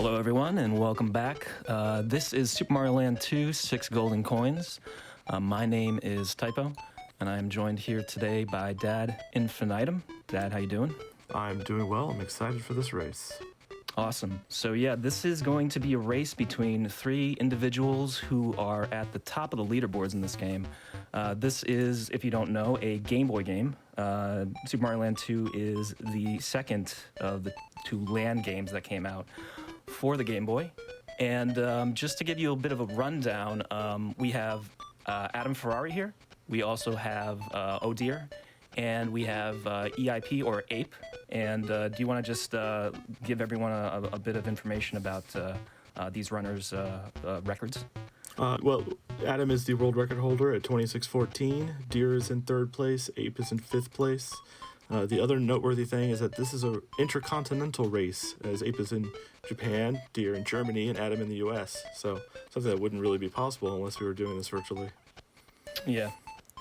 Hello, everyone, and welcome back. This is Super Mario Land 2, 6 Golden Coins. My name is Typo, and I am joined here today by Dad Infinitum. Dad, how you doing? I'm doing well. I'm excited for this race. Awesome. So yeah, this is going to be a race between three individuals who are at the top of the leaderboards in this game. This is, if you don't know, a Game Boy game. Super Mario Land 2 is the second of the two land games that came out for the Game Boy. And just to give you a bit of a rundown, we have Adam Ferrari here. We also have Oh Dear, and we have EIP or Ape. And do you want to just give everyone a bit of information about these runners' records? Well, Adam is the world record holder at 26:14. Deer is in third place. Ape is in fifth place. The other noteworthy thing is that this is an intercontinental race, as Ape is in Japan, Deer in Germany, and Adam in the US. So something that wouldn't really be possible unless we were doing this virtually. Yeah,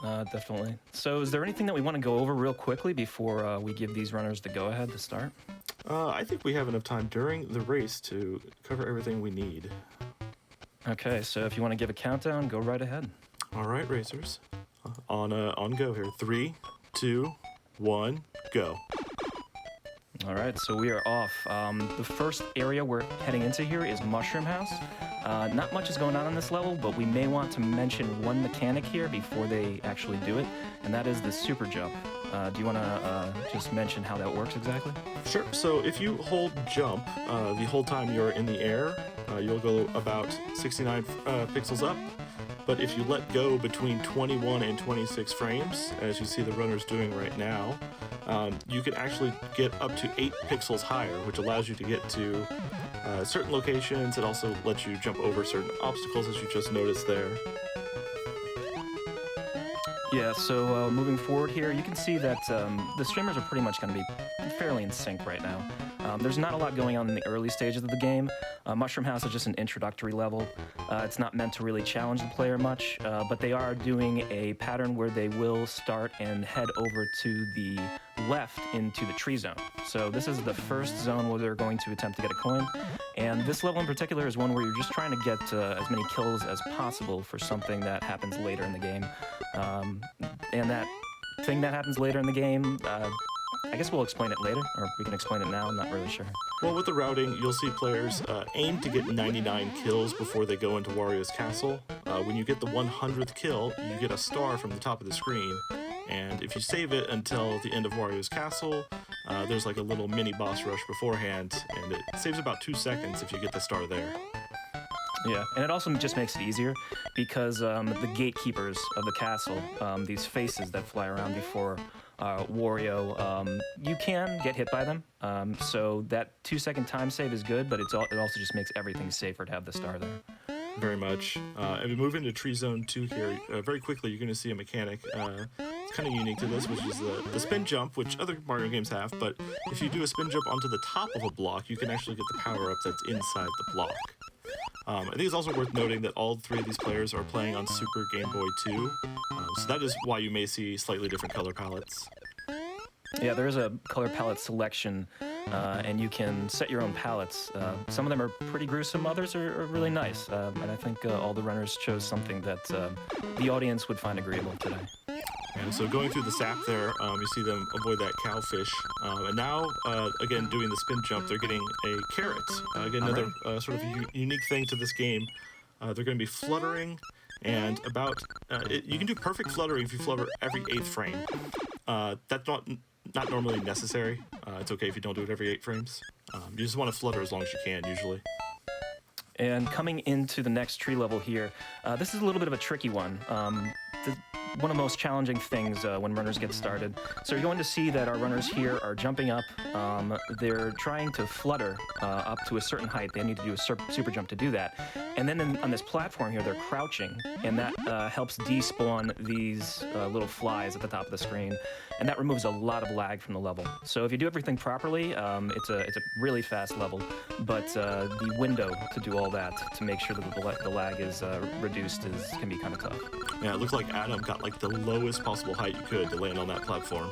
definitely. So is there anything that we want to go over real quickly before we give these runners the go-ahead to start? I think we have enough time during the race to cover everything we need. Okay, so if you want to give a countdown, go right ahead. All right, racers. On go here. 3, 2, 1, go. All right, so we are off. The first area we're heading into here is Mushroom House. Not much is going on this level, but we may want to mention one mechanic here before they actually do it, and that is the super jump. Do you want to just mention how that works exactly? Sure. So if you hold jump the whole time you're in the air, you'll go about 69 pixels up. But if you let go between 21 and 26 frames, as you see the runners doing right now, you can actually get up to 8 pixels higher, which allows you to get to certain locations. It also lets you jump over certain obstacles, as you just noticed there. Yeah, so moving forward here, you can see that the streamers are pretty much going to be fairly in sync right now. There's not a lot going on in the early stages of the game. Mushroom House is just an introductory level. It's not meant to really challenge the player much, but they are doing a pattern where they will start and head over to the left into the tree zone. So this is the first zone where they're going to attempt to get a coin. And this level in particular is one where you're just trying to get as many kills as possible for something that happens later in the game. And that thing that happens later in the game, I guess we'll explain it later, or we can explain it now, I'm not really sure. Well, with the routing, you'll see players aim to get 99 kills before they go into Wario's castle. When you get the 100th kill, you get a star from the top of the screen. And if you save it until the end of Wario's castle, there's like a little mini boss rush beforehand, and it saves about 2 seconds if you get the star there. Yeah, and it also just makes it easier because the gatekeepers of the castle, these faces that fly around before Wario, you can get hit by them. So that 2-second time save is good, but it also just makes everything safer to have the star there. Very much. And we move into Tree Zone 2 here. Very quickly, you're going to see a mechanic. It's kind of unique to this, which is the spin jump, which other Mario games have. But if you do a spin jump onto the top of a block, you can actually get the power-up that's inside the block. I think it's also worth noting that all three of these players are playing on Super Game Boy 2, so that is why you may see slightly different color palettes. Yeah, there is a color palette selection, and you can set your own palettes. Some of them are pretty gruesome, others are really nice, and I think all the runners chose something that the audience would find agreeable today. And so going through the sap there, you see them avoid that cowfish. And now, again, doing the spin jump, they're getting a carrot. Again, another sort of unique thing to this game. They're going to be fluttering, and you can do perfect fluttering if you flutter every 8th frame. That's not normally necessary. It's okay if you don't do it every 8 frames. You just want to flutter as long as you can, usually. And coming into the next tree level here, this is a little bit of a tricky one. One of the most challenging things when runners get started. So you're going to see that our runners here are jumping up. They're trying to flutter up to a certain height. They need to do a super jump to do that. And then on this platform here, they're crouching, and that helps despawn these little flies at the top of the screen. And that removes a lot of lag from the level. So if you do everything properly, it's a really fast level, but the window to do all that, to make sure that the lag is reduced, can be kind of tough. Yeah, it looks like Adam got like the lowest possible height you could to land on that platform.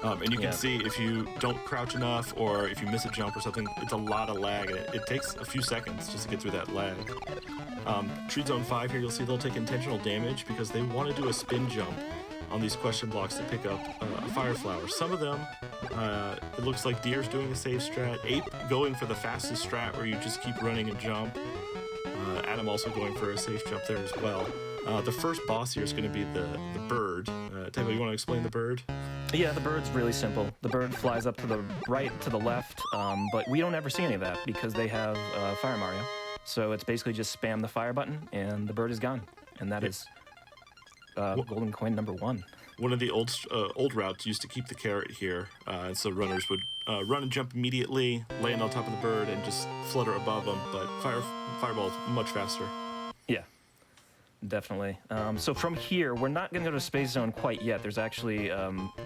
And you can Yeah. see if you don't crouch enough or if you miss a jump or something, it's a lot of lag, and it takes a few seconds just to get through that lag. Treat Zone 5 here, you'll see they'll take intentional damage because they want to do a spin jump on these question blocks to pick up a fire flower. Some of them, it looks like Deer's doing a safe strat, Ape going for the fastest strat where you just keep running and jump. Adam also going for a safe jump there as well. The first boss here is going to be the bird. Typwo, you want to explain the bird? Yeah, the bird's really simple. The bird flies up to the right, to the left, but we don't ever see any of that because they have Fire Mario. So it's basically just spam the fire button and the bird is gone. And that is golden coin number 1. One of the old routes used to keep the carrot here, and so runners would run and jump immediately, land on top of the bird, and just flutter above them. But fireball's much faster. Yeah, definitely. So from here, we're not going to go to Space Zone quite yet. There's actually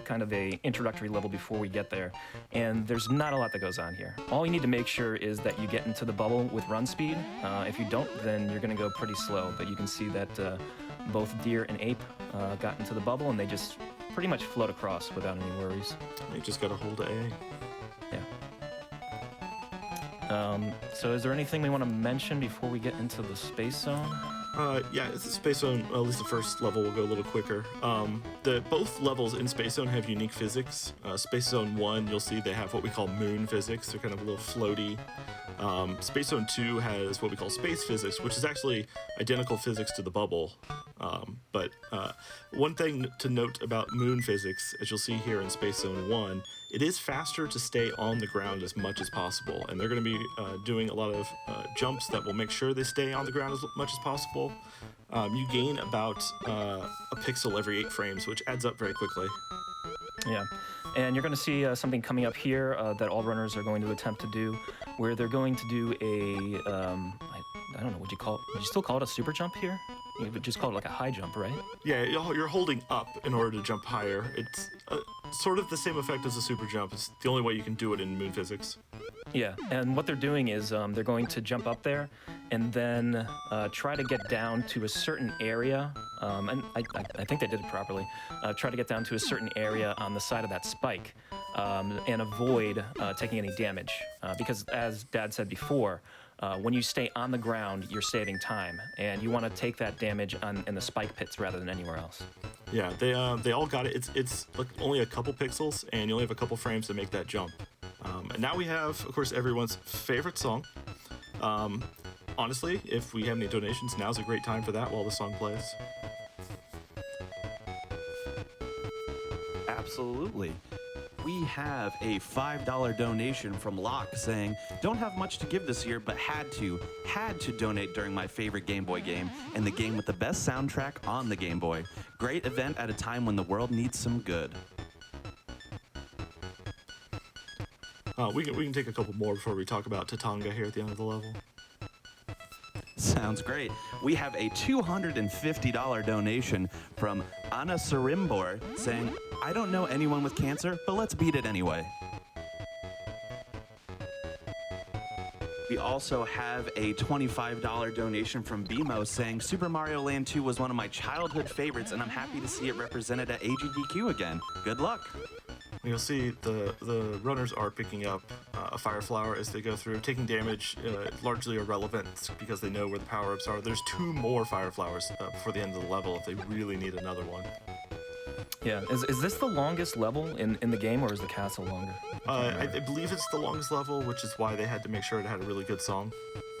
kind of a introductory level before we get there, and there's not a lot that goes on here. All you need to make sure is that you get into the bubble with run speed. If you don't, then you're going to go pretty slow. But you can see that both Deer and Ape got into the bubble, and they just pretty much float across without any worries. You just got to hold A. Yeah. So is there anything we want to mention before we get into the Space Zone? Yeah, it's a Space Zone. At least the first level will go a little quicker. Both levels in Space Zone have unique physics. Space Zone 1, you'll see they have what we call moon physics. They're kind of a little floaty. Space Zone 2 has what we call space physics, which is actually identical physics to the bubble. But one thing to note about moon physics, as you'll see here in Space Zone 1, it is faster to stay on the ground as much as possible. And they're going to be doing a lot of jumps that will make sure they stay on the ground as much as possible. You gain about a pixel every 8 frames, which adds up very quickly. Yeah, and you're going to see something coming up here that all runners are going to attempt to do, where they're going to do a, I don't know, would you still call it a super jump here? You would just call it like a high jump, right? Yeah, you're holding up in order to jump higher. It's sort of the same effect as a super jump. It's the only way you can do it in moon physics. Yeah, and what they're doing is they're going to jump up there and then try to get down to a certain area, and I think they did it properly, try to get down to a certain area on the side of that spike and avoid taking any damage. Because as Dad said before, when you stay on the ground, you're saving time, and you want to take that damage in the spike pits rather than anywhere else. Yeah, they all got it. It's like only a couple pixels, and you only have a couple frames to make that jump. And now we have, of course, everyone's favorite song. Honestly, if we have any donations, now's a great time for that while the song plays. Absolutely. We have a $5 donation from Locke saying, don't have much to give this year, but had to donate during my favorite Game Boy game and the game with the best soundtrack on the Game Boy. Great event at a time when the world needs some good. We can take a couple more before we talk about Tatanga here at the end of the level. Sounds great. We have a $250 donation from Anna Sarimbor saying, I don't know anyone with cancer, but let's beat it anyway. We also have a $25 donation from BMO saying, Super Mario Land 2 was one of my childhood favorites, and I'm happy to see it represented at AGDQ again. Good luck. You'll see the runners are picking up a fire flower as they go through, taking damage, largely irrelevant because they know where the power-ups are. There's 2 more fire flowers before the end of the level if they really need another one. Yeah, is this the longest level in the game, or is the castle longer? I believe it's the longest level, which is why they had to make sure it had a really good song.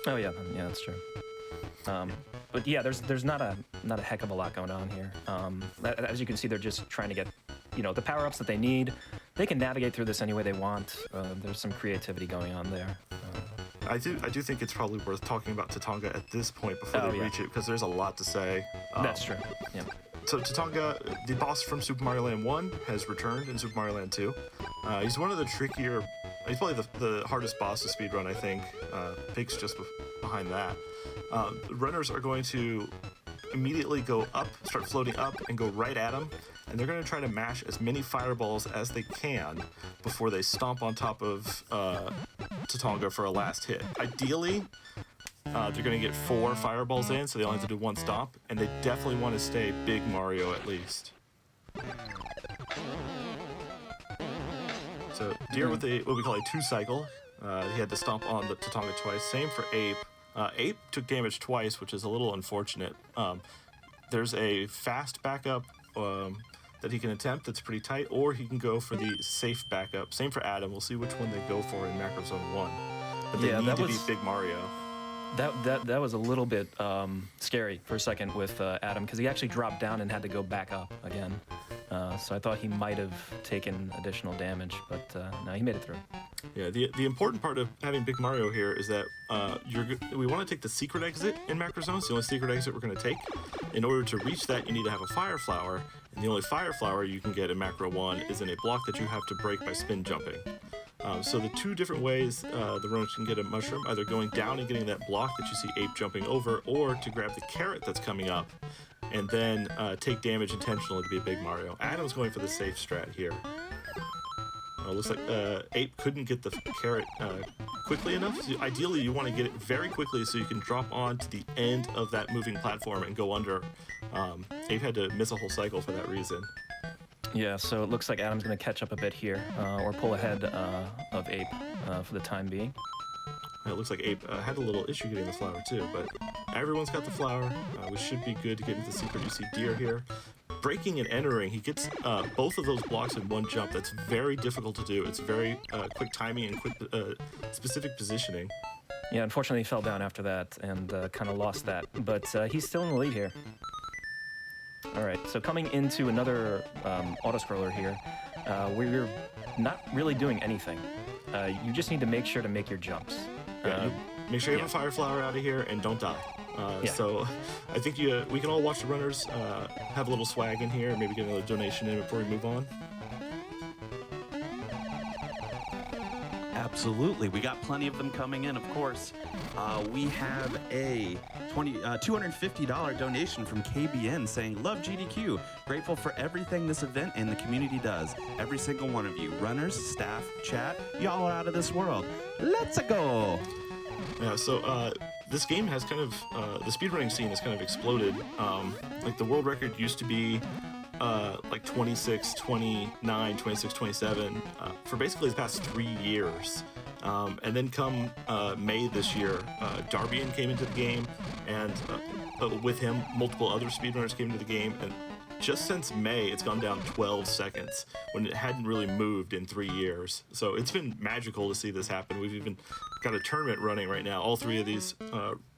Oh yeah, that's true. But yeah, there's not a heck of a lot going on here. As you can see, they're just trying to get, the power-ups that they need. They can navigate through this any way they want. There's some creativity going on there. I do think it's probably worth talking about Tatanga at this point before they reach it, because there's a lot to say. That's true. Yeah. So Tatanga, the boss from Super Mario Land 1, has returned in Super Mario Land 2. He's one of the trickier, he's probably the hardest boss to speedrun, I think. Pig's just behind that. Runners are going to immediately go up, start floating up, and go right at him. And they're going to try to mash as many fireballs as they can before they stomp on top of Tatanga for a last hit. Ideally, they're going to get 4 fireballs in, so they only have to do 1 stomp, and they definitely want to stay Big Mario at least. So Deer with what we call a 2-cycle. He had to stomp on the Tatanga twice. Same for Ape. Ape took damage twice, which is a little unfortunate. There's a fast backup that he can attempt that's pretty tight, or he can go for the safe backup. Same for Adam. We'll see which one they go for in Macro Zone 1. But they need to beat Big Mario. That was a little bit scary for a second with Adam, because he actually dropped down and had to go back up again. So I thought he might have taken additional damage, but no, he made it through. Yeah, the important part of having Big Mario here is that we want to take the secret exit in Macro Zone. It's the only secret exit we're going to take. In order to reach that, you need to have a Fire Flower, and the only Fire Flower you can get in Macro 1 is in a block that you have to break by spin jumping. So the two different ways the runners can get a mushroom, either going down and getting that block that you see Ape jumping over, or to grab the carrot that's coming up and then take damage intentionally to be a Big Mario. Adam's going for the safe strat here. Looks like Ape couldn't get the carrot quickly enough. So ideally, you want to get it very quickly so you can drop on to the end of that moving platform and go under. Ape had to miss a whole cycle for that reason. Yeah, so it looks like Adam's going to catch up a bit here, or pull ahead of Ape for the time being. It looks like Ape had a little issue getting the flower too, but everyone's got the flower. We should be good to get into the secret. You see Deer here. Breaking and entering, he gets both of those blocks in one jump. That's very difficult to do. It's very quick timing and quick specific positioning. Yeah, unfortunately he fell down after that and kind of lost that, but he's still in the lead here. All right, so coming into another auto-scroller here, where you're not really doing anything. You just need to make sure to make your jumps. Make sure you have a Fire Flower out of here and don't die. So I think we can all watch the runners have a little swag in here, maybe get another donation in before we move on. Absolutely. We got plenty of them coming in, of course. We have a $250 donation from KBN saying, "Love GDQ. Grateful for everything this event and the community does. Every single one of you. Runners, staff, chat, y'all are out of this world. Let's go." Yeah, so this game has kind of, the speedrunning scene has kind of exploded. Like the world record used to be like 26, 29, 26, 27 for basically the past 3 years. And then come May this year, Darbian came into the game, and with him, multiple other speedrunners came into the game, and just since May, it's gone down 12 seconds when it hadn't really moved in 3 years. So it's been magical to see this happen. We've even got a tournament running right now. All three of these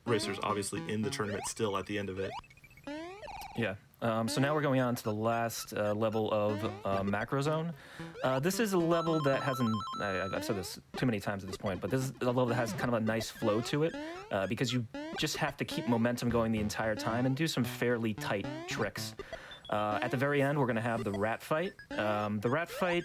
racers obviously in the tournament still at the end of it. Yeah. So now we're going on to the last level of Macro Zone. This is a level that hasn't, I've said this too many times at this point, but this is a level that has kind of a nice flow to it because you just have to keep momentum going the entire time and do some fairly tight tricks. At the very end, we're going to have the rat fight. The rat fight,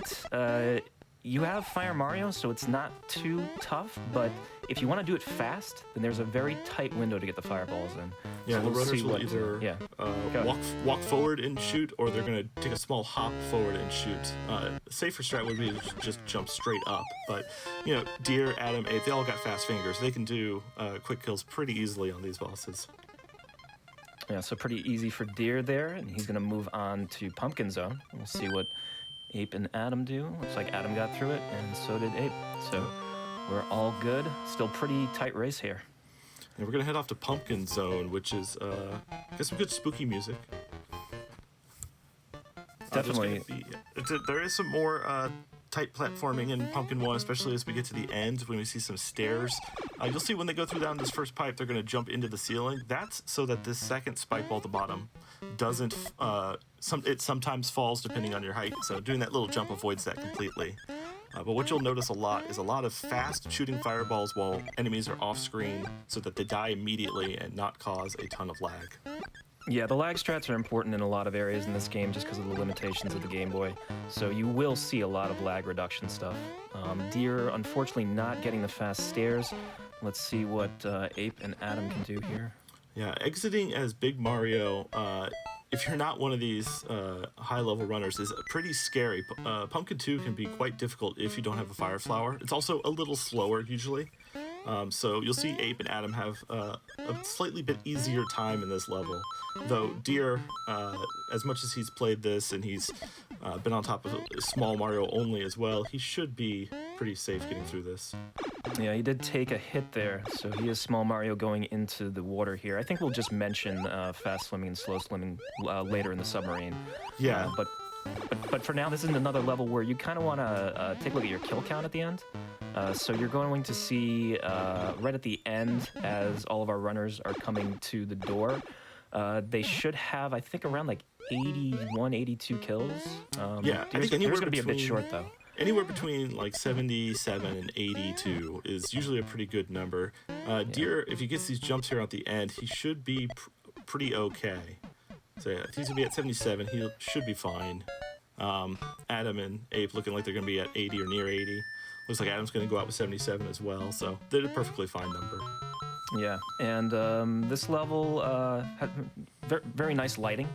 you have Fire Mario, so it's not too tough, but if you want to do it fast, then there's a very tight window to get the fireballs in. Yeah, so the runners will either walk forward and shoot, or they're going to take a small hop forward and shoot. Safer strat would be to just jump straight up, but you know, Deer, Adam, Ape, they all got fast fingers. They can do quick kills pretty easily on these bosses. Yeah, so pretty easy for Deer there, and he's going to move on to Pumpkin Zone. We'll see what Ape and Adam do. Looks like Adam got through it, and so did Ape. So we're all good. Still pretty tight race here. And we're going to head off to Pumpkin Zone, which is, got some good spooky music. Definitely. There is some more tight platforming in Pumpkin 1, especially as we get to the end when we see some stairs. You'll see when they go through down this first pipe, they're going to jump into the ceiling. That's so that this second spike ball at the bottom doesn't, it sometimes falls depending on your height, so doing that little jump avoids that completely. But what you'll notice a lot is a lot of fast shooting fireballs while enemies are off screen so that they die immediately and not cause a ton of lag. Yeah, the lag strats are important in a lot of areas in this game just because of the limitations of the Game Boy. So you will see a lot of lag reduction stuff. Deer, unfortunately, not getting the fast stairs. Let's see what Ape and Adam can do here. Yeah, exiting as Big Mario, if you're not one of these high-level runners, is pretty scary. Pumpkin 2 can be quite difficult if you don't have a Fire Flower. It's also a little slower, usually. So you'll see Ape and Adam have a slightly bit easier time in this level. Though Deer, as much as he's played this and he's been on top of Small Mario only as well, he should be pretty safe getting through this. Yeah, he did take a hit there, so he is Small Mario going into the water here. I think we'll just mention fast swimming and slow swimming later in the submarine. Yeah. But for now, this is another level where you kind of want to take a look at your kill count at the end. So you're going to see right at the end, as all of our runners are coming to the door, they should have, I think, around like 81, 82 kills. Yeah, I think Deer's going to be a bit short, though. Anywhere between like 77 and 82 is usually a pretty good number. Deer, if he gets these jumps here at the end, he should be pretty okay. So yeah, if he's going to be at 77, he should be fine. Adam and Ape looking like they're going to be at 80 or near 80. Looks like Adam's going to go out with 77 as well, so they're a perfectly fine number. Yeah, and this level had very nice lighting.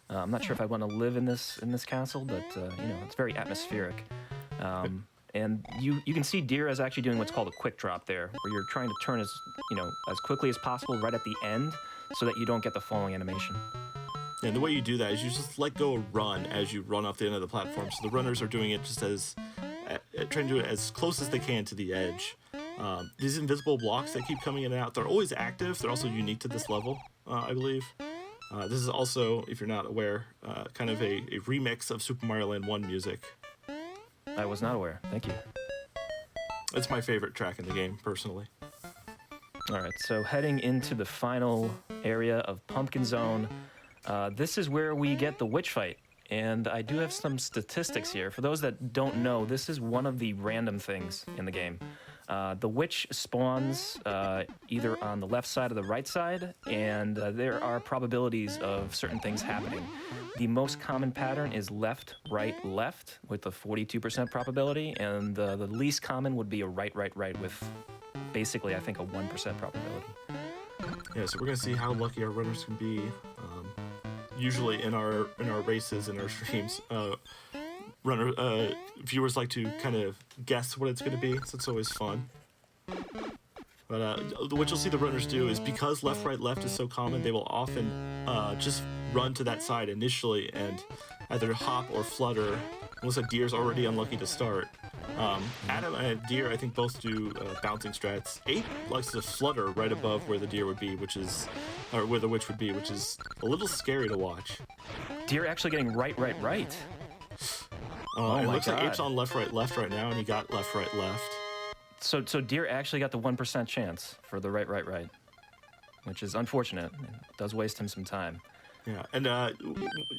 I'm not sure if I want to live in this castle, but it's very atmospheric. And you can see Deer is actually doing what's called a quick drop there, where you're trying to turn as quickly as possible right at the end, so that you don't get the falling animation. And the way you do that is you just let go of run as you run off the end of the platform. So the runners are doing it just trying to do it as close as they can to the edge. These invisible blocks that keep coming in and out, they're always active. They're also unique to this level, I believe. This is also, if you're not aware, kind of a remix of Super Mario Land 1 music. I was not aware. Thank you. It's my favorite track in the game, personally. All right, so heading into the final area of Pumpkin Zone, this is where we get the witch fight. And I do have some statistics here. For those that don't know, this is one of the random things in the game. The witch spawns either on the left side or the right side, and there are probabilities of certain things happening. The most common pattern is left, right, left, with a 42% probability, and the least common would be a right, right, right, with basically, I think, a 1% probability. Yeah, so we're going to see how lucky our runners can be. Usually in our races, in our streams, viewers like to kind of guess what it's going to be, so it's always fun. But what you'll see the runners do is, because left, right, left is so common, they will often just run to that side initially and either hop or flutter. Looks like Deer's already unlucky to start. Adam and Deer, I think, both do bouncing strats. Ape likes to flutter right above where the Deer would be, or where the witch would be, which is a little scary to watch. Deer actually getting right, right, right. It looks like Ape's on left, right now, and he got left, right, left. So Deer actually got the 1% chance for the right, right, right, which is unfortunate. It does waste him some time. Yeah, and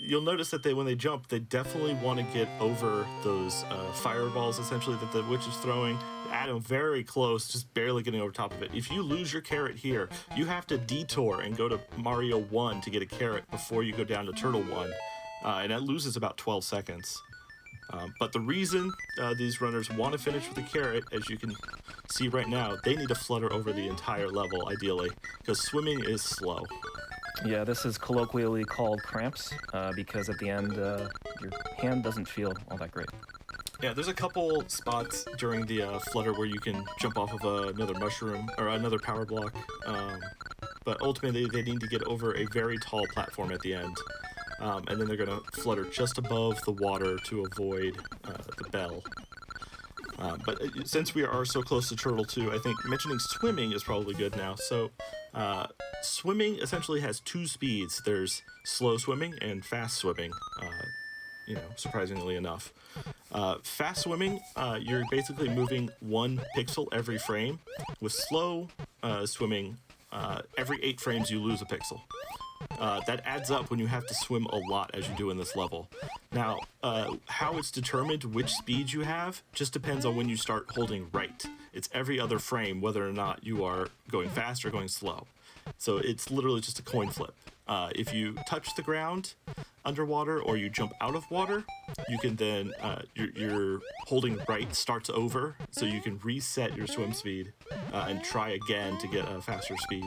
you'll notice that when they jump, they definitely want to get over those fireballs, essentially, that the witch is throwing. Adam very close, just barely getting over top of it. If you lose your carrot here, you have to detour and go to Mario 1 to get a carrot before you go down to Turtle 1, and that loses about 12 seconds. But the reason these runners want to finish with a carrot, as you can see right now, they need to flutter over the entire level, ideally, because swimming is slow. Yeah, this is colloquially called cramps, because at the end, your hand doesn't feel all that great. Yeah, there's a couple spots during the flutter where you can jump off of another mushroom or another power block, but ultimately they need to get over a very tall platform at the end, and then they're going to flutter just above the water to avoid the bell. But since we are so close to Turtle 2, I think mentioning swimming is probably good now. So swimming essentially has two speeds. There's slow swimming and fast swimming, surprisingly enough. Fast swimming, you're basically moving 1 pixel every frame. With slow swimming, every 8 frames you lose a pixel. That adds up when you have to swim a lot, as you do in this level. Now, how it's determined which speed you have just depends on when you start holding right. It's every other frame whether or not you are going fast or going slow. So it's literally just a coin flip. If you touch the ground underwater or you jump out of water, you can then, your holding right starts over, so you can reset your swim speed and try again to get a faster speed.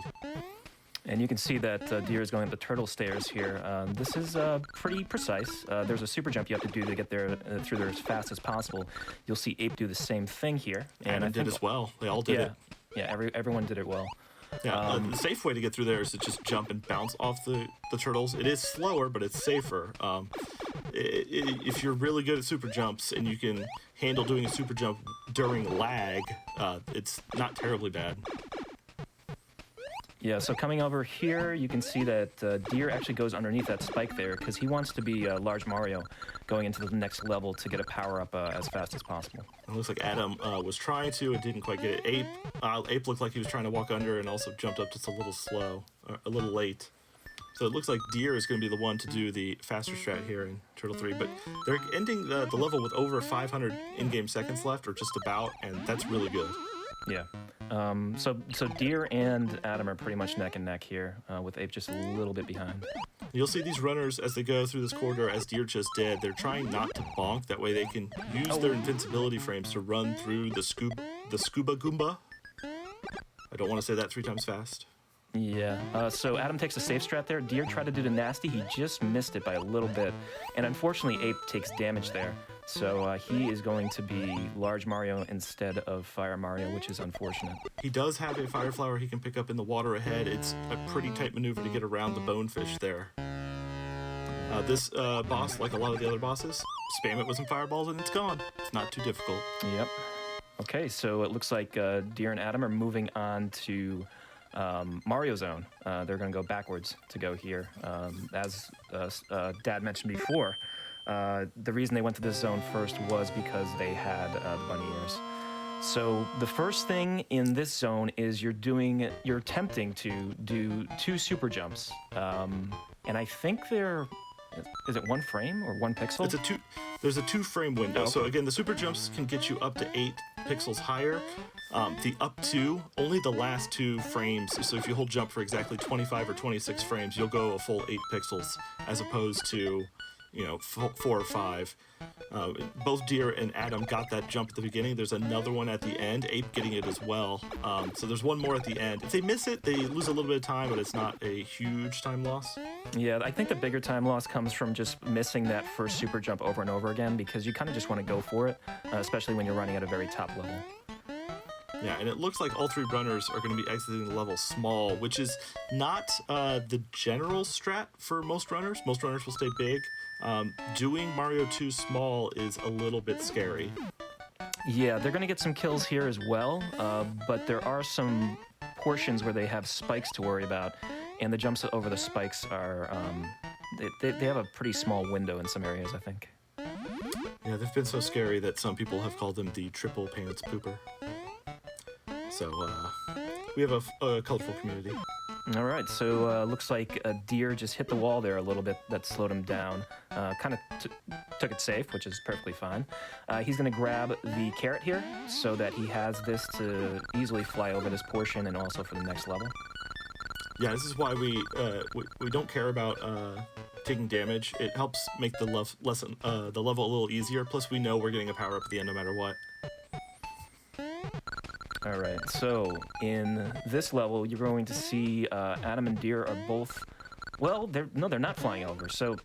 And you can see that Deer is going up the turtle stairs here. This is pretty precise. There's a super jump you have to do to get there through there as fast as possible. You'll see Ape do the same thing here. And I did as well. They all did it. Yeah, everyone did it well. Yeah, the safe way to get through there is to just jump and bounce off the turtles. It is slower, but it's safer. If you're really good at super jumps and you can handle doing a super jump during lag, it's not terribly bad. Yeah, so coming over here, you can see that Deer actually goes underneath that spike there because he wants to be Large Mario going into the next level to get a power-up as fast as possible. It looks like Adam was trying to and didn't quite get it. Ape looked like he was trying to walk under and also jumped up just a little slow, a little late. So it looks like Deer is going to be the one to do the faster strat here in Turtle 3, but they're ending the level with over 500 in-game seconds left, or just about, and that's really good. Yeah. So Deer and Adam are pretty much neck and neck here, with Ape just a little bit behind. You'll see these runners as they go through this corridor, as Deer just did. They're trying not to bonk. That way they can use their invincibility frames to run through the scuba goomba. I don't want to say that 3 times fast. Yeah. So Adam takes a safe strat there. Deer tried to do the nasty. He just missed it by a little bit. And unfortunately, Ape takes damage there. So he is going to be Large Mario instead of Fire Mario, which is unfortunate. He does have a fire flower he can pick up in the water ahead. It's a pretty tight maneuver to get around the bonefish there. This boss, like a lot of the other bosses, spam it with some fireballs and it's gone. It's not too difficult. Yep. Okay, so it looks like Deer and Adam are moving on to Mario Zone. They're going to go backwards to go here. As Dad mentioned before, the reason they went to this zone first was because they had the bunny ears. So the first thing in this zone is you're attempting to do 2 super jumps. And I think is it 1 frame or 1 pixel? There's a 2-frame window. Oh, okay. So again, the super jumps can get you up to 8 pixels higher. The up to, only the last 2 frames. So if you hold jump for exactly 25 or 26 frames, you'll go a full 8 pixels as opposed to, 4 or 5. Both Deer and Adam got that jump at the beginning. There's another one at the end, Ape getting it as well. So there's one more at the end. If they miss it, they lose a little bit of time, but it's not a huge time loss. Yeah, I think the bigger time loss comes from just missing that first super jump over and over again, because you kind of just want to go for it, especially when you're running at a very top level. Yeah, and it looks like all 3 runners are going to be exiting the level small, which is not the general strat for most runners. Most runners will stay big. Doing Mario 2 small is a little bit scary. Yeah, they're going to get some kills here as well, but there are some portions where they have spikes to worry about, and the jumps over the spikes are, they have a pretty small window in some areas, I think. Yeah, they've been so scary that some people have called them the triple pants pooper. So, we have a colorful community. All right, so looks like a Deer just hit the wall there a little bit. That slowed him down. Kind of took it safe, which is perfectly fine. He's going to grab the carrot here so that he has this to easily fly over this portion and also for the next level. Yeah, this is why we don't care about taking damage. It helps make the level a little easier. Plus, we know we're getting a power up at the end no matter what. All right, so in this level, you're going to see Adam and Deer are both, well, they're not flying over. So,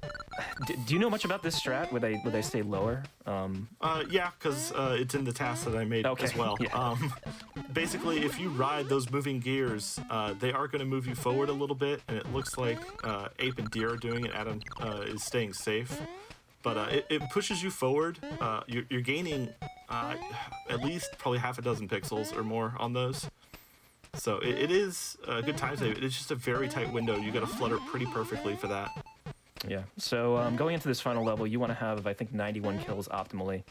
do you know much about this strat? Would they stay lower? Yeah, because it's in the task that I made as well. Yeah. Basically, if you ride those moving gears, they are going to move you forward a little bit, and it looks like Ape and Deer are doing it. Adam is staying safe. But it pushes you forward. You're gaining at least probably half a dozen pixels or more on those. So it is a good time save. It's just a very tight window. You got to flutter pretty perfectly for that. Yeah. So going into this final level, you want to have, I think, 91 kills optimally.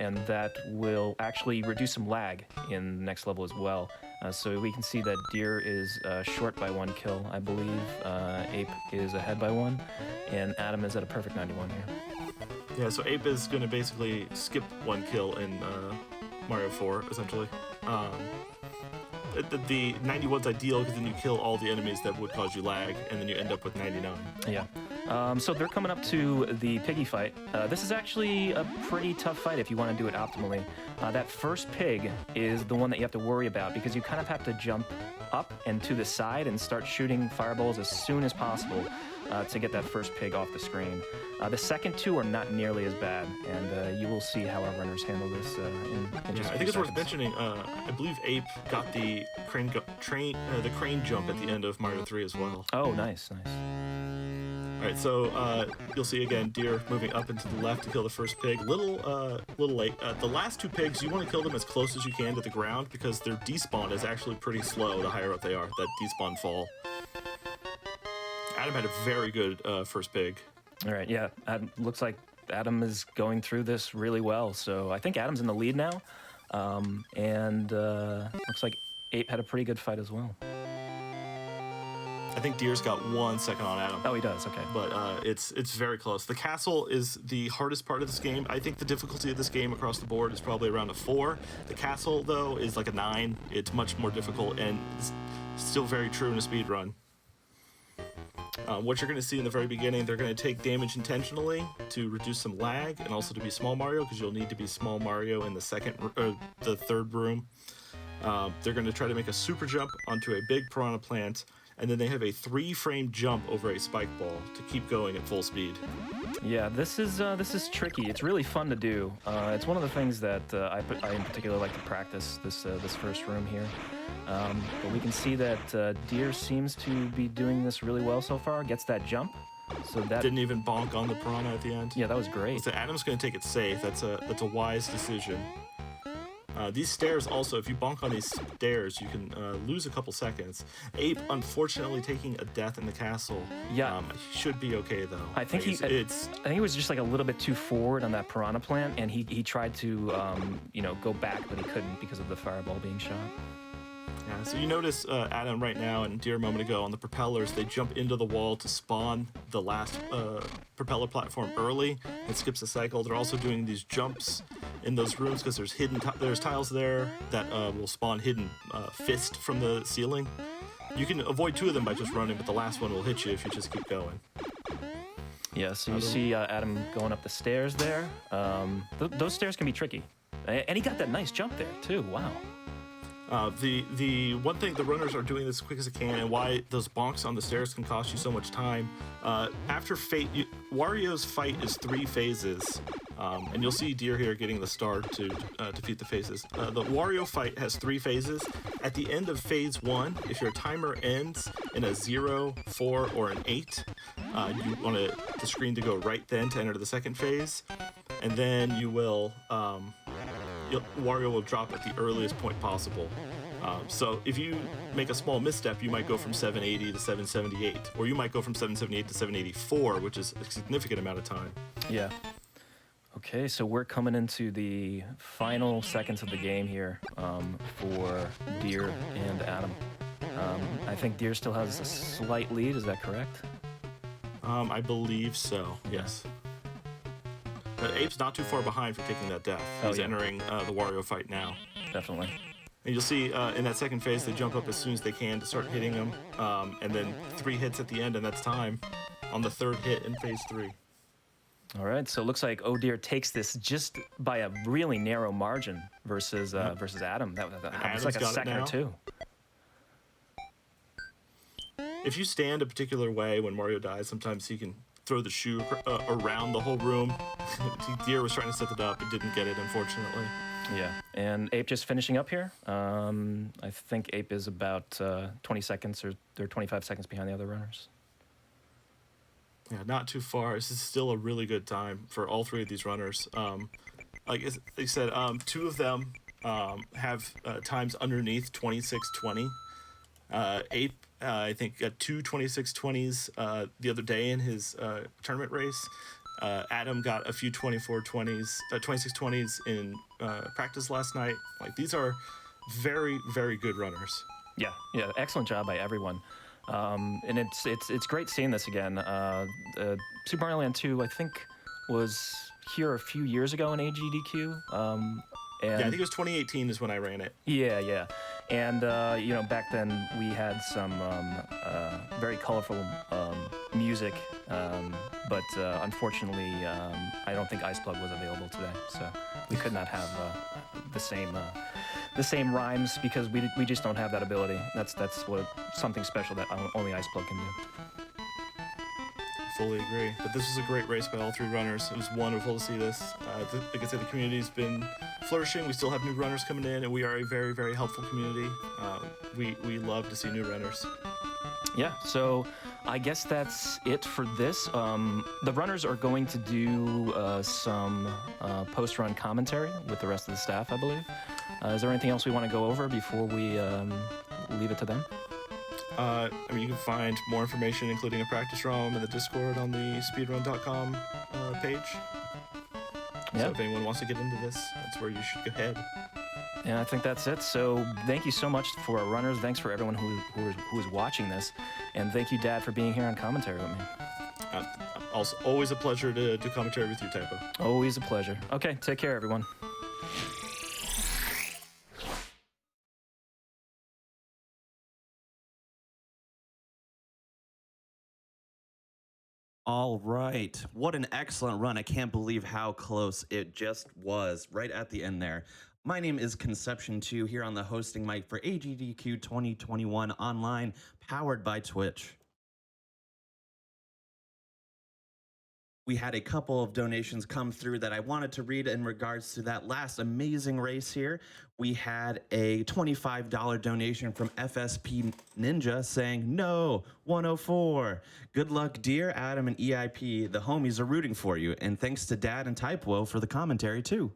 And that will actually reduce some lag in the next level as well. So we can see that Deer is short by 1 kill. I believe Ape is ahead by 1. And Adam is at a perfect 91 here. Yeah, so Ape is going to basically skip 1 kill in Mario 4, essentially. The 91's ideal because then you kill all the enemies that would cause you lag, and then you end up with 99. Yeah. So they're coming up to the piggy fight. This is actually a pretty tough fight if you want to do it optimally. That first pig is the one that you have to worry about because you kind of have to jump up and to the side and start shooting fireballs as soon as possible to get that first pig off the screen. The second two are not nearly as bad, and you will see how our runners handle this in just a I few think it's worth seconds. mentioning. I believe Ape got the crane jump at the end of Mario 3 as well. Oh, nice, nice. All right, so you'll see again deer moving up and to the left to kill the first pig. Little late. The last two pigs, you want to kill them as close as you can to the ground because their despawn is actually pretty slow the higher up they are. That despawn fall. Adam had a very good first pig. All right, yeah. Looks like Adam is going through this really well. So I think Adam's in the lead now. And looks like Ape had a pretty good fight as well. I think Deer's got 1 second on Adam. Oh, he does, okay. But it's very close. The castle is the hardest part of this game. I think the difficulty of this game across the board is probably around a 4. The castle, though, is like a 9. It's much more difficult and it's still very true in a speed run. What you're going to see in the very beginning, they're going to take damage intentionally to reduce some lag and also to be small Mario because you'll need to be small Mario in the third room. They're going to try to make a super jump onto a big piranha plant, and then they have a 3-frame jump over a spike ball to keep going at full speed. Yeah, this is tricky. It's really fun to do. It's one of the things that I in particular like to practice this first room here. But we can see that Deer seems to be doing this really well so far. Gets that jump, so that Didn't even bonk on the piranha at the end. yeah, that was great. So Adam's going to take it safe. That's a wise decision. These stairs also, if you bonk on these stairs, you can lose a couple seconds. Ape, unfortunately, taking a death in the castle. Yeah. Should be okay though. I think I think he was just like a little bit too forward on that piranha plant, and he tried to go back, but he couldn't because of the fireball being shot. Yeah, so you notice Adam right now and Deer a moment ago on the propellers, they jump into the wall to spawn the last propeller platform early. It skips a cycle. They're also doing these jumps in those rooms because there's tiles there that will spawn hidden fist from the ceiling. You can avoid 2 of them by just running, but the last one will hit you if you just keep going. Yeah, so you see Adam going up the stairs there. Those stairs can be tricky, and he got that nice jump there too. Wow. The one thing the runners are doing this as quick as they can, and why those bonks on the stairs can cost you so much time. After Wario's fight is 3 phases, and you'll see Deer here getting the star to defeat the phases. The Wario fight has 3 phases. At the end of phase 1, if your timer ends in a 0, 4, or an 8, you want the screen to go right then to enter the second phase, and then you will. Wario will drop at the earliest point possible. So if you make a small misstep, you might go from 780 to 778, or you might go from 778 to 784, which is a significant amount of time. Yeah. Okay, so we're coming into the final seconds of the game here for Deer and Adam. I think Deer still has a slight lead. Is that correct? I believe so. Yes. Ape's not too far behind for taking that death. He's entering the Wario fight now. Definitely. And you'll see in that second phase, they jump up as soon as they can to start hitting him, and then 3 hits at the end, and that's time on the 3rd hit in phase 3. All right, so it looks like Oh Deer takes this just by a really narrow margin versus Adam. That was like a second or 2. If you stand a particular way when Mario dies, sometimes he can throw the shoe around the whole room. Deer was trying to set it up, but didn't get it, unfortunately. Yeah, and Ape just finishing up here. I think Ape is about 20 seconds or 25 seconds behind the other runners. Yeah, not too far. This is still a really good time for all 3 of these runners. Like I said, 2 of them have times underneath 26:20. Ape, I think, got 2 26:20s the other day in his tournament race. Adam got a few 26:20s in practice last night. Like, these are very, very good runners. Yeah, excellent job by everyone. And it's great seeing this again. Super Mario Land 2, I think, was here a few years ago in AGDQ. Yeah, I think it was 2018 is when I ran it. Yeah. And, back then we had some very colorful music, but unfortunately, I don't think Iceplug was available today, so we could not have the same rhymes because we just don't have that ability. That's what something special that only Iceplug can do. Fully agree. But this was a great race by all three runners. It was wonderful to see this. Like I said, the community's been flourishing. We still have new runners coming in, and we are a very, very helpful community. We love to see new runners. Yeah, so I guess that's it for this. The runners are going to do some post-run commentary with the rest of the staff, I believe. Is there anything else we want to go over before we leave it to them? I mean, you can find more information, including a practice ROM in the Discord on the speedrun.com page. Yeah. So if anyone wants to get into this, that's where you should go ahead. And I think that's it. So thank you so much for our runners. Thanks for everyone who is watching this. And thank you, Dad, for being here on commentary with me. Also, always a pleasure to do commentary with you, Typo. Always a pleasure. Okay, take care, everyone. All right. What an excellent run. I can't believe how close it just was right at the end there. My name is Conception2 here on the hosting mic for AGDQ 2021 online, powered by Twitch. We had a couple of donations come through that I wanted to read in regards to that last amazing race here. We had a $25 donation from FSP Ninja saying, "No, 104. Good luck, dear Adam and EIP. The homies are rooting for you." And thanks to Dad and typwo for the commentary too.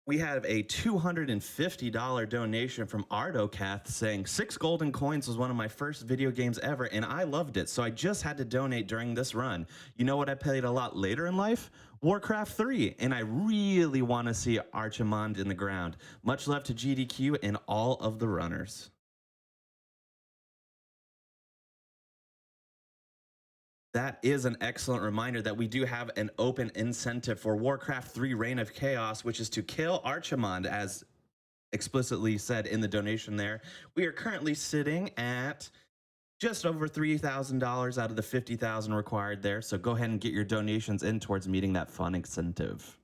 We have a $250 donation from Ardocath saying 6 golden coins was one of my first video games ever and I loved it, so I just had to donate during this run. You know what I played a lot later in life? Warcraft 3, and I really want to see Archimond in the ground. Much love to GDQ and all of the runners. That is an excellent reminder that we do have an open incentive for Warcraft 3 Reign of Chaos, which is to kill Archimond, as explicitly said in the donation there. We are currently sitting at just over $3,000 out of the $50,000 required there, so go ahead and get your donations in towards meeting that fun incentive.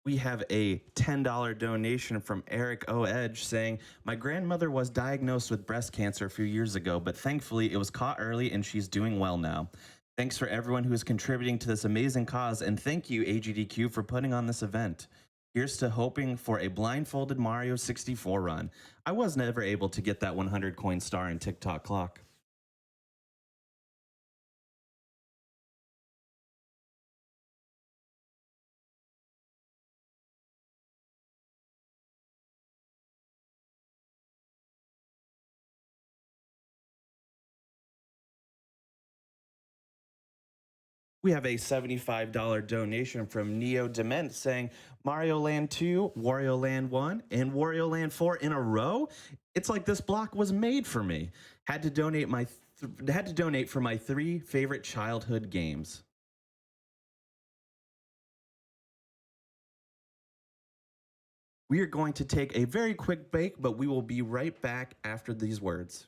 We have a $10 donation from Eric O. Edge saying, "My grandmother was diagnosed with breast cancer a few years ago, but thankfully it was caught early and she's doing well now. Thanks for everyone who is contributing to this amazing cause, and thank you, AGDQ, for putting on this event. Here's to hoping for a blindfolded Mario 64 run. I was never able to get that 100 coin star in TikTok clock." We have a $75 donation from Neo Dement saying, "Mario Land 2, Wario Land 1, and Wario Land 4 in a row? It's like this block was made for me. Had to donate for my 3 favorite childhood games." We are going to take a very quick break, but we will be right back after these words.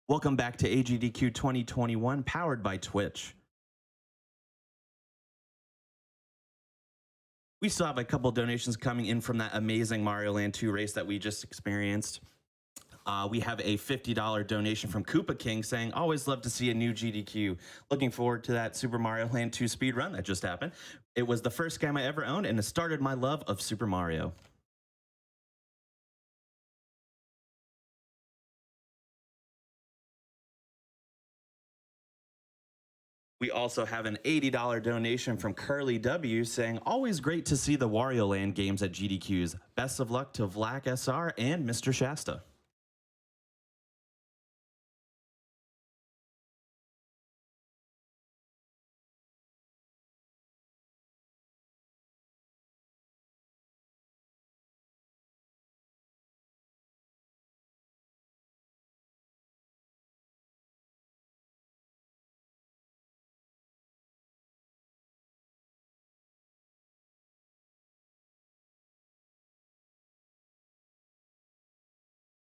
Welcome back to AGDQ 2021, powered by Twitch. We still have a couple donations coming in from that amazing Mario Land 2 race that we just experienced. We have a $50 donation from Koopa King saying, always love to see a new GDQ. Looking forward to that Super Mario Land 2 speed run that just happened. It was the first game I ever owned, and it started my love of Super Mario. We also have an $80 donation from Curly W saying, always great to see the Wario Land games at GDQs. Best of luck to Vlak SR and Mr. Shasta.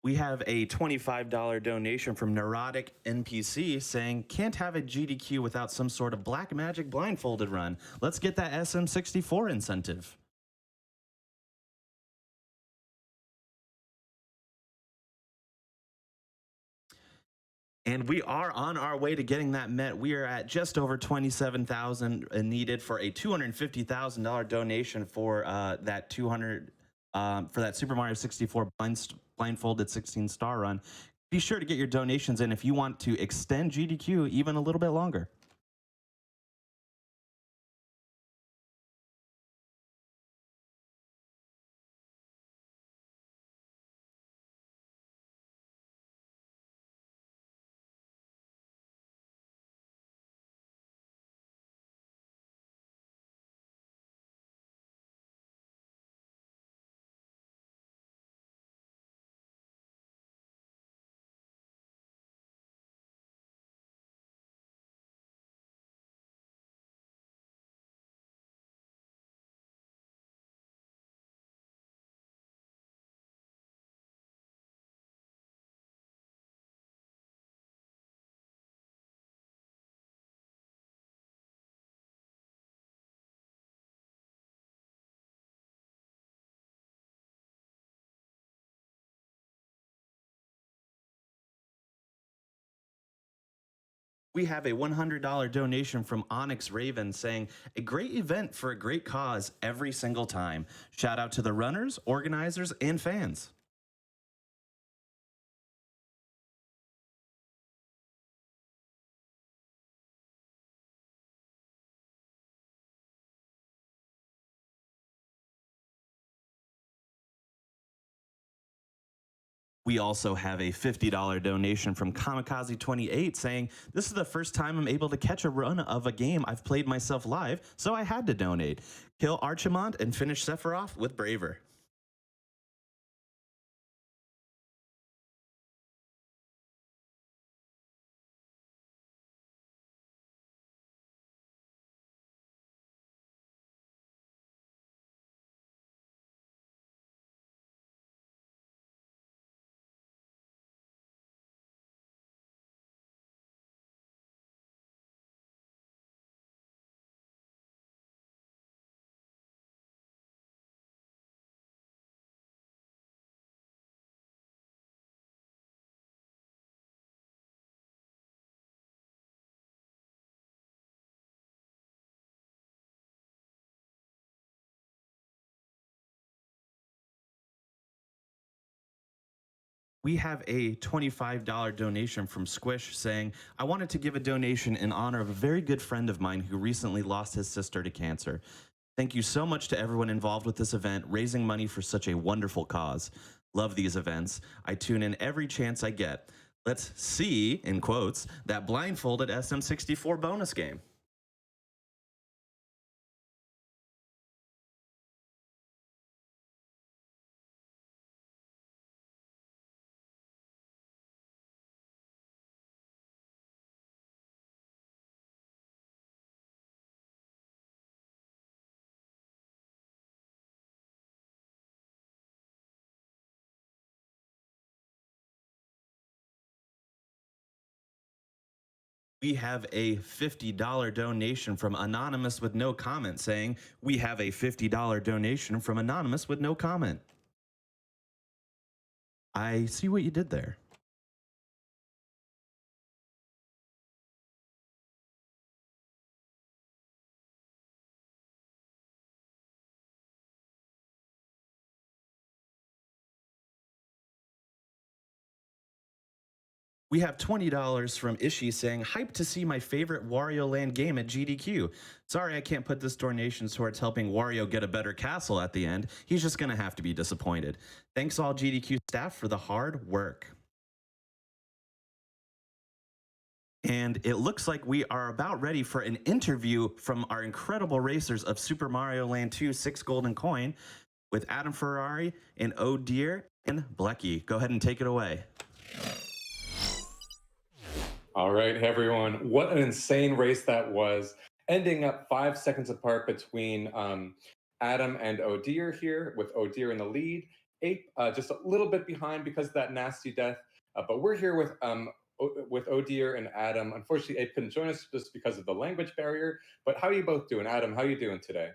We have a $25 donation from Neurotic NPC saying, can't have a GDQ without some sort of black magic blindfolded run. Let's get that SM64 incentive. And we are on our way to getting that met. We are at just over 27,000 needed for a $250,000 donation for that 200 for that Super Mario 64 blindfolded 16-star run. Be sure to get your donations in if you want to extend GDQ even a little bit longer. We have a $100 donation from Onyx Raven saying, a great event for a great cause every single time. Shout out to the runners, organizers, and fans. We also have a $50 donation from Kamikaze28 saying, this is the first time I'm able to catch a run of a game I've played myself live, so I had to donate. Kill Archimond and finish Sephiroth with Braver. We have a $25 donation from Squish saying, I wanted to give a donation in honor of a very good friend of mine who recently lost his sister to cancer. Thank you so much to everyone involved with this event, raising money for such a wonderful cause. Love these events. I tune in every chance I get. Let's see, in quotes, that blindfolded SM64 bonus game. We have a $50 donation from Anonymous with no comment saying, we have a $50 donation from Anonymous with no comment. I see what you did there. We have $20 from Ishi saying, hype to see my favorite Wario Land game at GDQ. Sorry I can't put this donation towards helping Wario get a better castle at the end. He's just going to have to be disappointed. Thanks all GDQ staff for the hard work. And it looks like we are about ready for an interview from our incredible racers of Super Mario Land 2 6 Golden Coin with Adam Ferrari and Oh Dear and Blechy. Go ahead and take it away. All right, hey everyone. What an insane race that was, ending up 5 seconds apart between Adam and O'Deer here, with O'Deer in the lead. Ape just a little bit behind because of that nasty death. But we're here with O'Deer and Adam. Unfortunately, Ape couldn't join us just because of the language barrier. But how are you both doing? Adam, how are you doing today?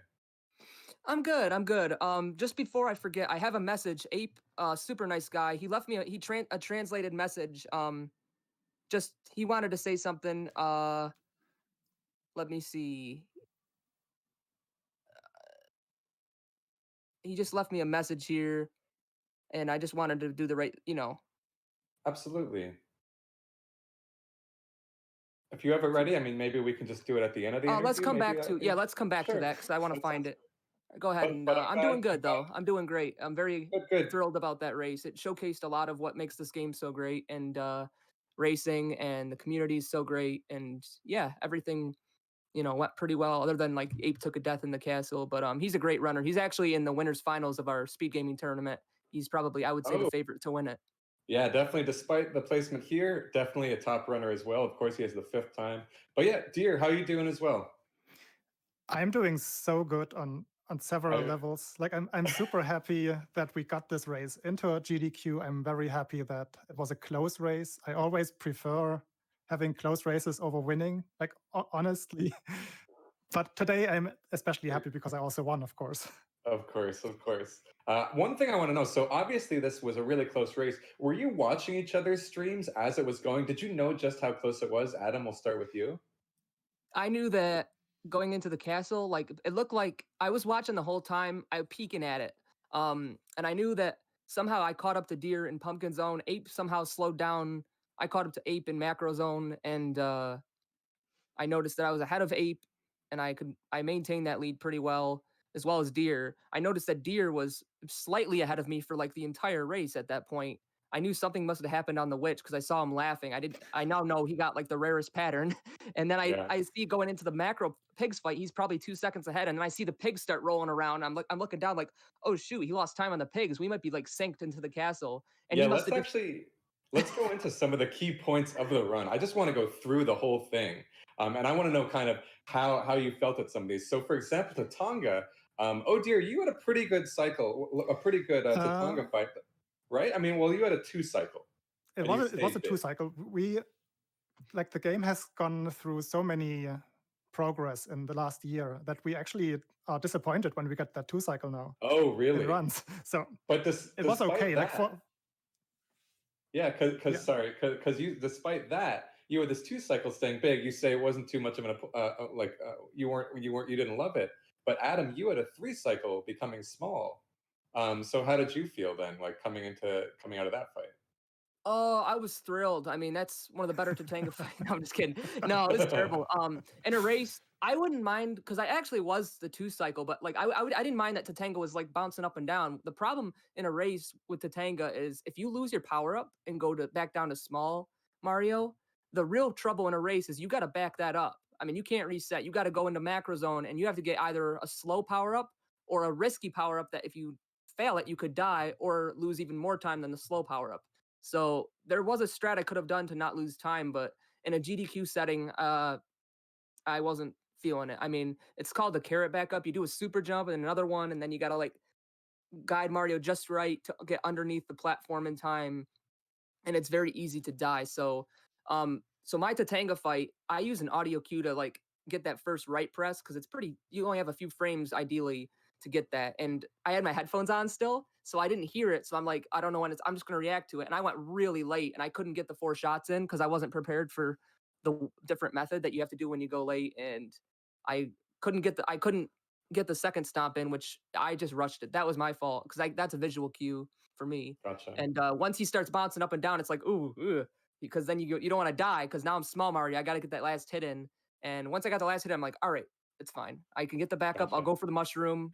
I'm good. I'm good. Just before I forget, I have a message. Ape, super nice guy. He left me a translated message. Just he wanted to say something. Let me see. He just left me a message here, and I just wanted to do the right. Absolutely. If you have it ready, I mean, maybe we can just do it at the end of the interview. Let's come maybe back that to would be- yeah. Let's come back to Sure. that because I want to That find sounds it. Go ahead, But- and but I'm doing good though. I'm doing great. I'm very good. thrilled about that race. It showcased a lot of what makes this game so great, and racing and the community is so great, and yeah, everything went pretty well. Other than like Ape took a death in the castle, but he's a great runner. He's actually in the winners finals of our speed gaming tournament. He's probably, I would say, Oh. the favorite to win it. Yeah, definitely. Despite the placement here, definitely a top runner as well. Of course, he has the 5th time. But yeah, Deer, how are you doing as well? I'm doing so good on several levels. Like I'm super happy that we got this race into a GDQ. I'm very happy that it was a close race. I always prefer having close races over winning, like honestly. But today I'm especially happy because I also won, of course. Of course, of course. One thing I want to know, so obviously this was a really close race. Were you watching each other's streams as it was going? Did you know just how close it was? Adam, we'll start with you. I knew that going into the castle, like it looked like I was watching the whole time. I was peeking at it, and I knew that somehow I caught up to Deer in Pumpkin Zone. Ape somehow slowed down. I caught up to Ape in Macro Zone, and I noticed that I was ahead of Ape, and I maintained that lead pretty well, as well as Deer. I noticed that Deer was slightly ahead of me for like the entire race at that point. I knew something must have happened on the witch because I saw him laughing. I now know he got like the rarest pattern. And then Yeah. I see going into the macro pigs fight, he's probably 2 seconds ahead. And then I see the pigs start rolling around. I'm looking down like, oh shoot, he lost time on the pigs. We might be like synced into the castle. And Yeah, he must let's have just let's go into some of the key points of the run. I just want to go through the whole thing. And I want to know kind of how you felt at some of these. So for example, Tatanga, oh dear, you had a pretty good cycle, a pretty good Tatanga fight, right? I mean, well, you had a 2 cycle. It and you was a stayed 2 big. cycle. The game has gone through so many progress in the last year that we actually are disappointed when we get that 2 cycle now. Oh, It really? runs. So But it was okay. despite that, yeah, Yeah. because you, despite that, you had this 2 cycle staying big. You say it wasn't too much of you didn't love it. But Adam, you had a 3 cycle becoming small. So how did you feel then, like coming out of that fight? Oh, I was thrilled. I mean, that's one of the better Tatanga fights. No, I'm just kidding. No, it was terrible. In a race, I wouldn't mind because I actually was the 2 cycle, but like I didn't mind that Tatanga was like bouncing up and down. The problem in a race with Tatanga is if you lose your power up and go to back down to small Mario, the real trouble in a race is you got to back that up. I mean, you can't reset. You got to go into macro zone and you have to get either a slow power up or a risky power up that if you fail it, you could die or lose even more time than the slow power up. So there was a strat I could have done to not lose time, but in a GDQ setting, I wasn't feeling it. I mean, it's called the carrot backup. You do a super jump and another one, and then you gotta like guide Mario just right to get underneath the platform in time, and it's very easy to die. So So my Tatanga fight, I use an audio cue to like get that first right press because it's pretty. You only have a few frames ideally to get that, and I had my headphones on still, so I didn't hear it. So I'm like, I don't know when it's. I'm just gonna react to it, and I went really late, and I couldn't get the 4 shots in because I wasn't prepared for the different method that you have to do when you go late, and I couldn't get the second stomp in, which I just rushed it. That was my fault because that's a visual cue for me. Gotcha. And once he starts bouncing up and down, it's like ooh, ugh, because then you don't want to die because now I'm small Mario. I got to get that last hit in, and once I got the last hit, I'm like, all right, it's fine. I can get the backup. I'll Gotcha. go for the mushroom.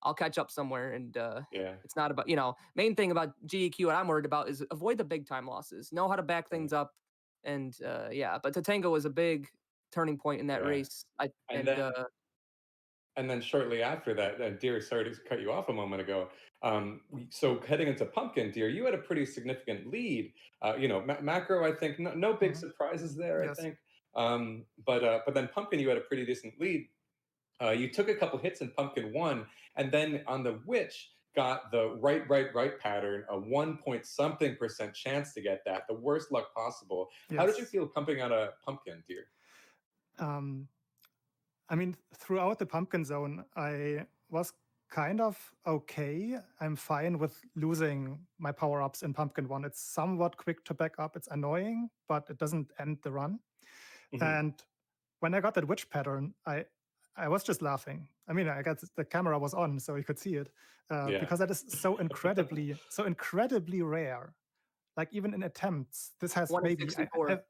I'll catch up somewhere. And Yeah. it's not about main thing about GEQ. What I'm worried about is avoid the big time losses. Know how to back things up, and yeah. But Tatango was a big turning point in that Yeah. race. And then shortly after that, Deer, sorry to cut you off a moment ago. So heading into Pumpkin, Deer, you had a pretty significant lead. Macro, I think, no big surprises there, I Yes. think. But then Pumpkin, you had a pretty decent lead. You took a couple hits in Pumpkin 1, and then on the Witch, got the right pattern, a 1 point something% chance to get that, the worst luck possible. How did you Yes. feel pumping out a Pumpkin, Deer? I mean, throughout the pumpkin zone, I was kind of okay. I'm fine with losing my power-ups in Pumpkin 1. It's somewhat quick to back up. It's annoying, but it doesn't end the run. Mhm. And when I got that witch pattern, I was just laughing. I mean, I got the camera was on, so you could see it, Yeah. because that is so incredibly rare. Like even in attempts, this has 1 in maybe 64.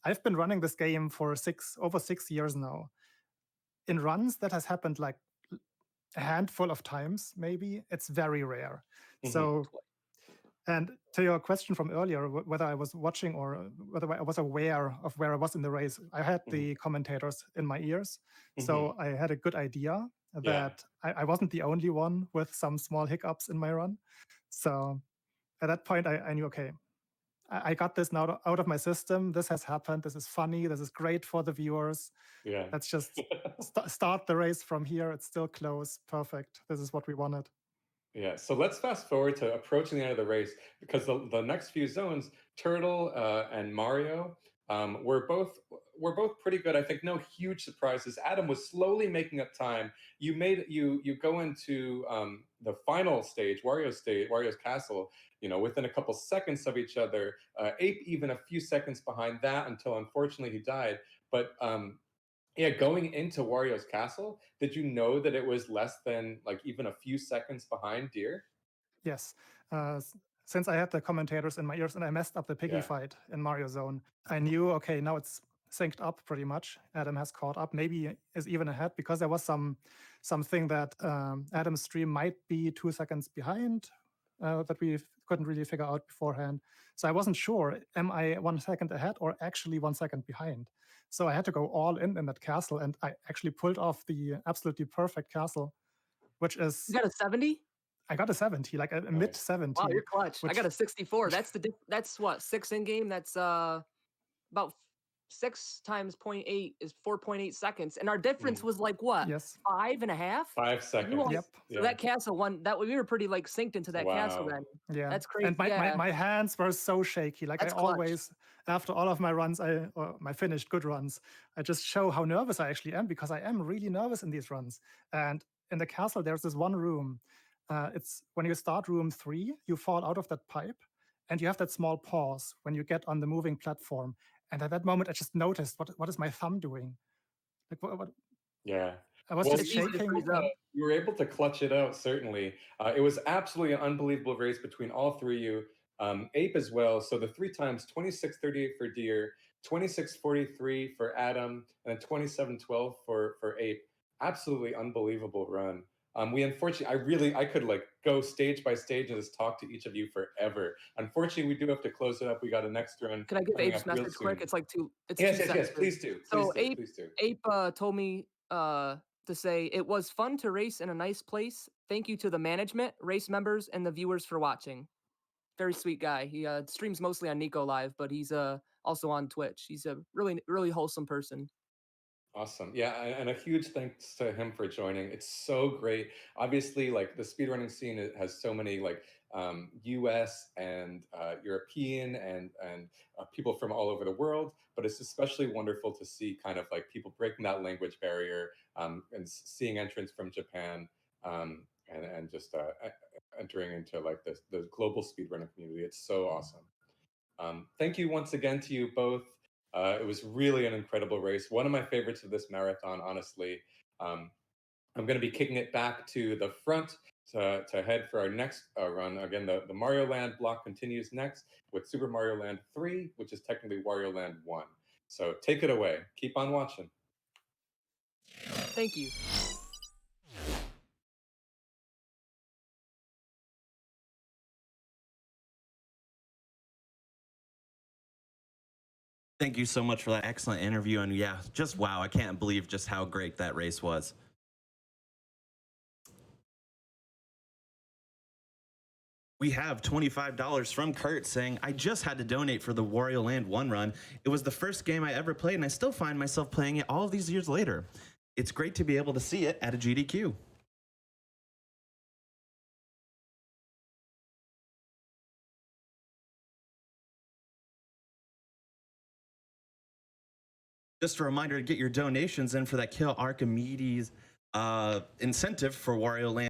I've been running this game for over 6 years now. In runs, that has happened like a handful of times, maybe. It's very rare. Mhm. So, and to your question from earlier, whether I was watching or whether I was aware of where I was in the race, I had the commentators in my ears. So I had a good idea that I wasn't the only one with some small hiccups in my run. So at that point, I knew, okay, I got this now out of my system. This has happened. This is funny. This is great for the viewers. Yeah. Let's just start the race from here. It's still close. Perfect. This is what we wanted. Yeah, so let's fast forward to approaching the end of the race because the next few zones, Turtle and Mario, were both pretty good. I think no huge surprises. Adam was slowly making up time. You go into the final stage, Wario's castle. Within a couple seconds of each other. Ape even a few seconds behind that until unfortunately he died. But yeah, going into Wario's castle, did you know that it was less than like even a few seconds behind Deer? Yes. Since I had the commentators in my ears and I messed up the piggy Yeah. fight in Mario Zone, I knew, okay, now it's synced up pretty much. Adam has caught up, maybe is even ahead because there was something that Adam's stream might be 2 seconds behind that we couldn't really figure out beforehand. So I wasn't sure, am I 1 second ahead or actually 1 second behind? So I had to go all in that castle, and I actually pulled off the absolutely perfect castle, which is You got a 70? I got a 70, like a mid 70. Wow, you're clutch. I which got a 64. That's what 6 in game. That's about 6 times 0.8 is 4.8 seconds, and our difference was like what yes, 5.5. 5 seconds. only- Yep. So that castle one that we were pretty like synced into that castle Wow. then. yeah. That's crazy. And my hands were so shaky. Like That's I clutch. always, after all of my runs, or my finished good runs, I just show how nervous I actually am because I am really nervous in these runs. And in the castle, there's this one room. It's when you start room 3, you fall out of that pipe, and you have that small pause when you get on the moving platform. And at that moment, I just noticed what is my thumb doing? Like what Yeah. I was Well, just It's easy to shaking. freeze up. you were able to clutch it out, certainly. It was absolutely an unbelievable race between all three of you. Ape as well. So the 3 times 26:38 for Deer, 26:43 for Adam, and then 27:12 for Ape. Absolutely unbelievable run. We unfortunately, I could like go stage by stage and just talk to each of you forever. Unfortunately, we do have to close it up. We got a next run Can I give coming Ape's up real message quick? soon. It's like two. It's Yes, 2 yes, yes. sentences. Please do. So Please do. Ape told me to say it was fun to race in a nice place. Thank you to the management, race members, and the viewers for watching. Very sweet guy. He streams mostly on Nico Live, but he's also on Twitch. He's a really wholesome person. Awesome. Yeah, and a huge thanks to him for joining. It's so great. Obviously, like the speedrunning scene has so many like U.S. and European and people from all over the world. But it's especially wonderful to see kind of like people breaking that language barrier and seeing entrants from Japan and just entering into like the global speedrunning community. It's so awesome. Thank you once again to you both. It was really an incredible race. One of my favorites of this marathon, honestly. I'm going to be kicking it back to the front to head for our next run. Again, the Mario Land block continues next with Super Mario Land 3, which is technically Wario Land 1. So take it away. Keep on watching. Thank you. Thank you so much for that excellent interview. And yeah, just wow, I can't believe just how great that race was. We have $25 from Kurt saying, I just had to donate for the Wario Land 1 run. It was the first game I ever played, and I still find myself playing it all of these years later. It's great to be able to see it at a GDQ. Just a reminder to get your donations in for that Kill Archimedes incentive for Wario Land.